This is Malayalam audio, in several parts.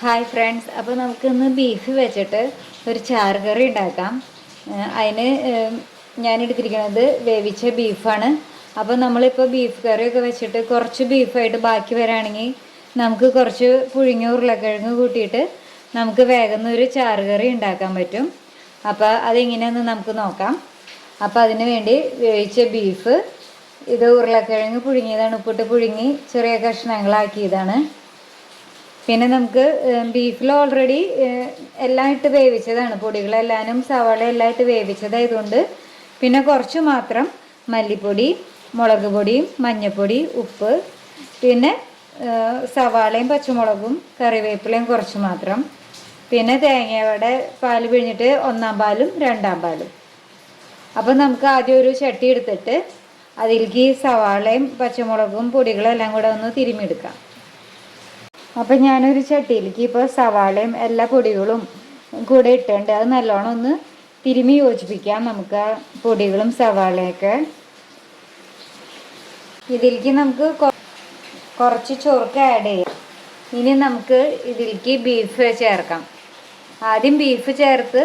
ഹായ് ഫ്രണ്ട്സ്, അപ്പോൾ നമുക്കിന്ന് ബീഫ് വെച്ചിട്ട് ഒരു ചാറ് കറി ഉണ്ടാക്കാം. അതിന് ഞാൻ എടുത്തിരിക്കുന്നത് വേവിച്ച ബീഫാണ്. അപ്പോൾ നമ്മളിപ്പോൾ ബീഫ് കറിയൊക്കെ വെച്ചിട്ട് കുറച്ച് ബീഫായിട്ട് ബാക്കി വരാണെങ്കിൽ നമുക്ക് കുറച്ച് പുഴുങ്ങിയ ഉരുളക്കിഴങ്ങ് കൂട്ടിയിട്ട് നമുക്ക് വേഗം ഒരു ചാറ് കറി ഉണ്ടാക്കാൻ പറ്റും. അപ്പോൾ അതെങ്ങനെയാണെന്ന് നമുക്ക് നോക്കാം. അപ്പോൾ അതിന് വേണ്ടി വേവിച്ച ബീഫ്, ഇത് ഉരുളക്കിഴങ്ങ് പുഴുങ്ങിയതാണ്, ഉപ്പിട്ട് പുഴുങ്ങി ചെറിയ കഷ്ണങ്ങളാക്കിയതാണ്. പിന്നെ നമുക്ക് ബീഫിൽ ഓൾറെഡി എല്ലാം ഇട്ട് വേവിച്ചതാണ്, പൊടികളെല്ലാനും സവാള എല്ലാം ഇട്ട് വേവിച്ചതായതുകൊണ്ട് പിന്നെ കുറച്ച് മാത്രം മല്ലിപ്പൊടി, മുളക് പൊടിയും മഞ്ഞൾപ്പൊടി, ഉപ്പ്, പിന്നെ സവാളയും പച്ചമുളകും കറിവേപ്പിലയും കുറച്ച് മാത്രം, പിന്നെ തേങ്ങയുടെ പാൽ പിഴിഞ്ഞിട്ട് 1-ാം പാലും 2-ാം പാലും. അപ്പം നമുക്ക് ആദ്യം ഒരു ചട്ടി എടുത്തിട്ട് അതിലേക്ക് സവാളയും പച്ചമുളകും പൊടികളെല്ലാം കൂടെ ഒന്ന് തിരുമ്മിയെടുക്കാം. അപ്പം ഞാനൊരു ചട്ടിയിലേക്ക് ഇപ്പോൾ സവാളയും എല്ലാ പൊടികളും കൂടെ ഇട്ടുണ്ട്. അത് നല്ലോണം ഒന്ന് തിരുമ്മി യോജിപ്പിക്കാം. നമുക്ക് ആ പൊടികളും സവാളയൊക്കെ ഇതിലേക്ക് നമുക്ക് കുറച്ച് ചോർക്ക് ആഡ് ചെയ്യാം. ഇനി നമുക്ക് ഇതിലേക്ക് ബീഫ് ചേർക്കാം. ആദ്യം ബീഫ് ചേർത്ത്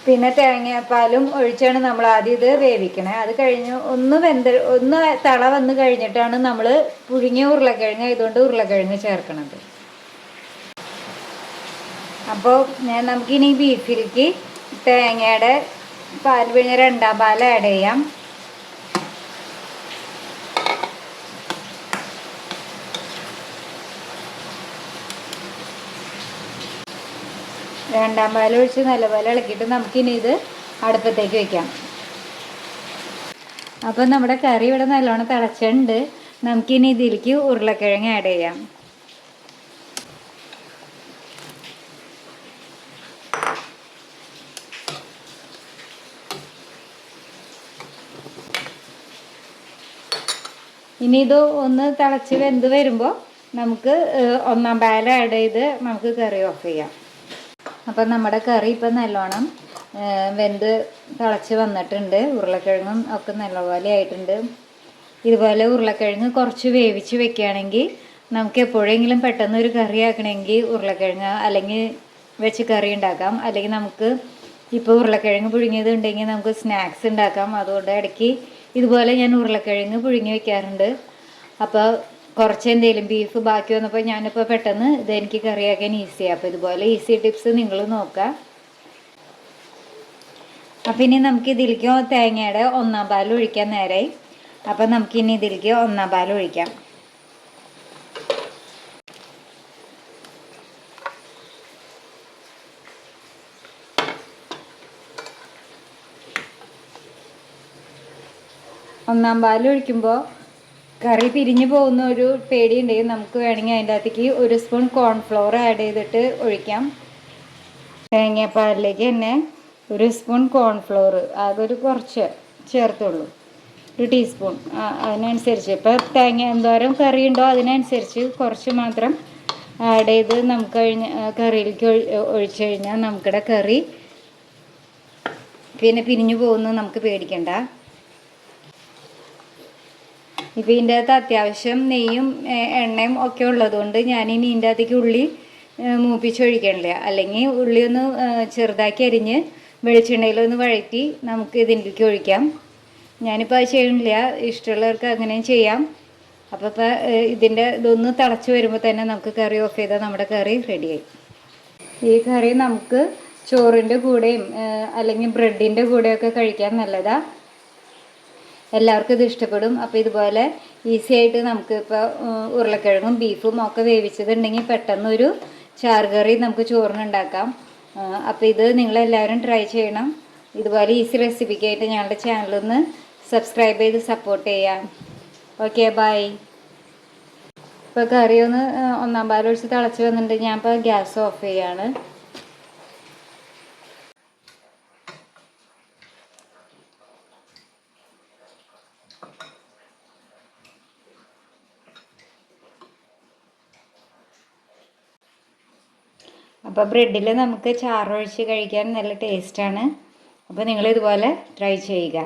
പിന്നെ തേങ്ങാപ്പാലും ഒഴിച്ചാണ് നമ്മൾ ആദ്യം ഇത് വേവിക്കണേ. അത് കഴിഞ്ഞ് ഒന്ന് തള വന്ന് കഴിഞ്ഞിട്ടാണ് നമ്മൾ പുഴുങ്ങിയ ഉരുളക്കിഴങ്ങ് ആയതുകൊണ്ട് ഉരുളക്കിഴങ്ങ് ചേർക്കണത്. അപ്പോൾ നമുക്കിനി ബീഫിലേക്ക് തേങ്ങയുടെ പാൽ പിഴിഞ്ഞ 2-ാം പാൽ ആഡ് ചെയ്യാം. രണ്ടാം പാൽ ഒഴിച്ച് നല്ലപോലെ ഇളക്കിയിട്ട് നമുക്കിനി ഇത് അടുപ്പത്തേക്ക് വെക്കാം. അപ്പം നമ്മുടെ കറി ഇവിടെ നല്ലോണം തിളച്ചിട്ടുണ്ട്. നമുക്കിനി ഇതിലേക്ക് ഉരുളക്കിഴങ്ങ് ആഡ് ചെയ്യാം. ഇനി ഇത് ഒന്ന് തിളച്ച് വെന്ത് വരുമ്പോൾ നമുക്ക് 1-ാം പാൽ ആഡ് ചെയ്ത് നമുക്ക് കറി ഓഫ് ചെയ്യാം. അപ്പം നമ്മുടെ കറി ഇപ്പം നല്ലോണം വെന്ത് തിളച്ച് വന്നിട്ടുണ്ട്. ഉരുളക്കിഴങ്ങും ഒക്കെ നല്ലപോലെ ആയിട്ടുണ്ട്. ഇതുപോലെ ഉരുളക്കിഴങ്ങ് കുറച്ച് വേവിച്ച് വെക്കുകയാണെങ്കിൽ നമുക്ക് എപ്പോഴെങ്കിലും പെട്ടെന്ന് ഒരു കറി ആക്കണമെങ്കിൽ ഉരുളക്കിഴങ്ങ് അല്ലെങ്കിൽ വെച്ച് കറി ഉണ്ടാക്കാം. അല്ലെങ്കിൽ നമുക്ക് ഇപ്പോൾ ഉരുളക്കിഴങ്ങ് പുഴുങ്ങിയത് ഉണ്ടെങ്കിൽ നമുക്ക് സ്നാക്സ് ഉണ്ടാക്കാം. അതുകൊണ്ട് ഇടയ്ക്ക് ഇതുപോലെ ഞാൻ ഉരുളക്കിഴങ്ങ് പുഴുങ്ങി വെക്കാറുണ്ട്. അപ്പോൾ കുറച്ച് എന്തെങ്കിലും ബീഫ് ബാക്കി വന്നപ്പോൾ ഞാനിപ്പോൾ പെട്ടെന്ന് ഇതെനിക്ക് കറിയാക്കാൻ ഈസിയാണ്. അപ്പോൾ ഇതുപോലെ ഈസി ടിപ്സ് നിങ്ങൾ നോക്കുക. അപ്പം ഇനി നമുക്ക് ഇതിലേക്ക് തേങ്ങയുടെ 1-ാം പാൽ ഒഴിക്കാൻ നേരായി. അപ്പം നമുക്കിനി ഇതിലേക്ക് 1-ാം പാൽ ഒഴിക്കാം. ഒന്നാം പാൽ ഒഴിക്കുമ്പോൾ കറി പിരിഞ്ഞു പോകുന്ന ഒരു പേടിയുണ്ടെങ്കിൽ നമുക്ക് വേണമെങ്കിൽ അതിൻ്റെ അകത്തേക്ക് 1 സ്പൂൺ കോൺഫ്ലവർ ആഡ് ചെയ്തിട്ട് ഒഴിക്കാം. തേങ്ങാപ്പാലിലേക്ക് തന്നെ 1 സ്പൂൺ കോൺഫ്ലവർ അതൊരു കുറച്ച് ചേർത്തുള്ളൂ, 1 ടീസ്പൂൺ. അതിനനുസരിച്ച് ഇപ്പോൾ തേങ്ങ എന്തോരം കറി ഉണ്ടോ അതിനനുസരിച്ച് കുറച്ച് മാത്രം ആഡ് ചെയ്ത് നമുക്ക് കറിയിലേക്ക് ഒഴിച്ചു കഴിഞ്ഞാൽ നമുക്കിടെ കറി പിന്നെ പിരിഞ്ഞു പോകുന്നു നമുക്ക് പേടിക്കണ്ട. ഇപ്പോൾ ഇതിൻ്റെ അകത്ത് അത്യാവശ്യം നെയ്യും എണ്ണയും ഒക്കെ ഉള്ളതുകൊണ്ട് ഞാനിനി ഇതിൻ്റെ അകത്തേക്ക് ഉള്ളി മൂപ്പിച്ചൊഴിക്കണില്ല. അല്ലെങ്കിൽ ഉള്ളി ഒന്ന് ചെറുതാക്കി അരിഞ്ഞ് വെളിച്ചെണ്ണയിലൊന്ന് വഴറ്റി നമുക്ക് ഇതിലേക്ക് ഒഴിക്കാം. ഞാനിപ്പോൾ അത് ചെയ്യണില്ല, ഇഷ്ടമുള്ളവർക്ക് അങ്ങനെയും ചെയ്യാം. അപ്പോൾ ഇപ്പോൾ ഇതൊന്ന് തിളച്ച് വരുമ്പോൾ തന്നെ നമുക്ക് കറി ഓഫ് ചെയ്താൽ നമ്മുടെ കറി റെഡിയായി. ഈ കറി നമുക്ക് ചോറിൻ്റെ കൂടെയും അല്ലെങ്കിൽ ബ്രെഡിൻ്റെ കൂടെയൊക്കെ കഴിക്കാൻ നല്ലതാണ്. എല്ലാവർക്കും ഇത് ഇഷ്ടപ്പെടും. അപ്പോൾ ഇതുപോലെ ഈസി ആയിട്ട് നമുക്ക് ഇപ്പോൾ ഉരുളക്കിഴങ്ങും ബീഫും ഒക്കെ വേവിച്ചതുണ്ടെങ്കിൽ പെട്ടെന്നൊരു ചാറ് കറി നമുക്ക് ചോറിനുണ്ടാക്കാം. അപ്പോൾ ഇത് നിങ്ങളെല്ലാവരും ട്രൈ ചെയ്യണം. ഇതുപോലെ ഈസി റെസിപ്പിക്കായിട്ട് ഞങ്ങളുടെ ചാനലൊന്ന് സബ്സ്ക്രൈബ് ചെയ്ത് സപ്പോർട്ട് ചെയ്യാം. Okay, bye. ഇപ്പോൾ കറി ഒന്ന് 1-ാം പാൽ ഒഴിച്ച് തിളച്ച് വന്നിട്ട് ഞാൻ ഇപ്പോൾ ഗ്യാസ് ഓഫ് ചെയ്യാണ്. അപ്പോൾ ബ്രെഡിൽ നമുക്ക് ചാറൊഴിച്ച് കഴിക്കാൻ നല്ല ടേസ്റ്റാണ്. അപ്പോൾ നിങ്ങളിതുപോലെ ട്രൈ ചെയ്യുക.